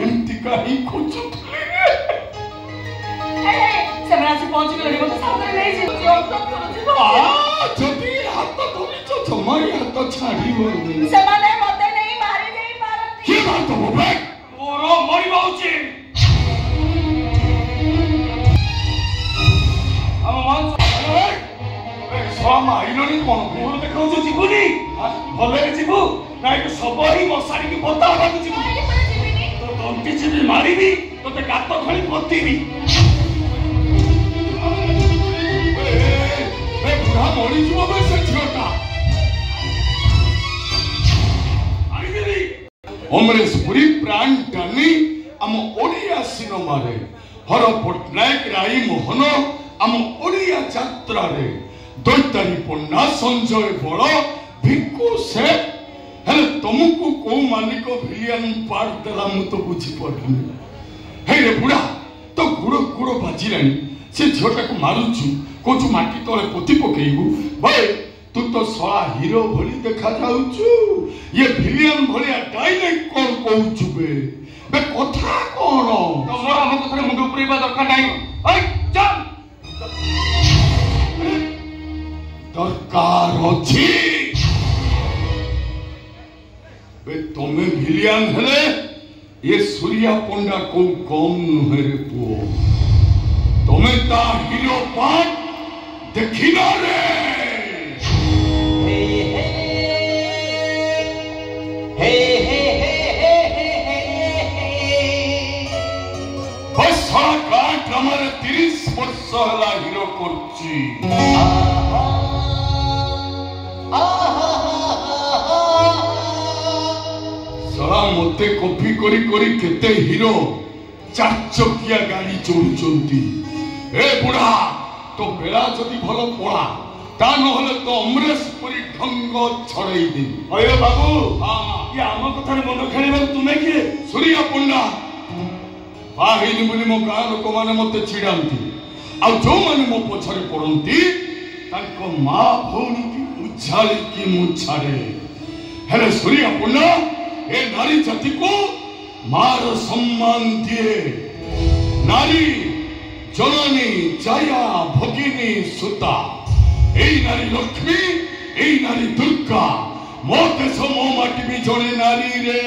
एमती कहीं खोजुले जदि हाथ धरिच जमाई हाथ छाड़बनी किए मारदब बे तोर मरवा उचित माइलनी कौन मोर देखा जीवनी भले जीवु ना सब ही मशाड़ी की बता जीवु तो तंती जीवी मारिबी ते गात खड़ी पतीबी बुढ़ा मरी जीव से झीटा अमरेशपुरी प्राण टानी आम ओडिया सिनेमा हर पट्टनायक राई मोहन आम ओडिया यात्रा दैतारी पन्ना संजय बड़ भिक्कु सेठ हेले तुमको को मालिक विलियन पार्ट देला मु तो बुझी पड़नी हे रे बुढ़ा तो गुड़ गुड़ बाजिलानी से झीटा को मारुचु कोचु माटी तले पोती पकेबू भाई तू तो सला हीरो भली देखा जाउचु ये विलियन भलिया डायलॉग कोन कहउचु बे कथा कोन तमरा हम कथा मुंड उपरेबा दरकार नाही ओय चल दरकार अछि बे तमे विलियन हेले ये सूर्या पंडा को कम नुहे रे पुओ तमे ता हीरो पार्ट देखिना रे हे हे बस सारा काट हमारे 30 वर्ष हला हीरो करची सारा मते कॉपी करी करी केते हीरो चार चकिया गाड़ी चोरुचंती ए बुढ़ा तो बेला जदि भलो पड़ा ता नहले तो अमरेशपुरी ढंग छड़ाई दे अरे बाबू हां ये आम कथा मन खेलिबा तुमे के सूर्या पंडा बाहिनी बोली मो गाँ लोक माने मते छिड़ांती आ जो माने मो पछरे पड़ंती ताको मां भौणी की उछाली की मुछाड़े हेले सूर्या पंडा ए नारी जाति को मार सम्मान दिए नारी जननी जया भगिनी सुता ए नारी लक्ष्मी ए नारी दुर्गा मो देश मो माटी भी जड़े नारी रे।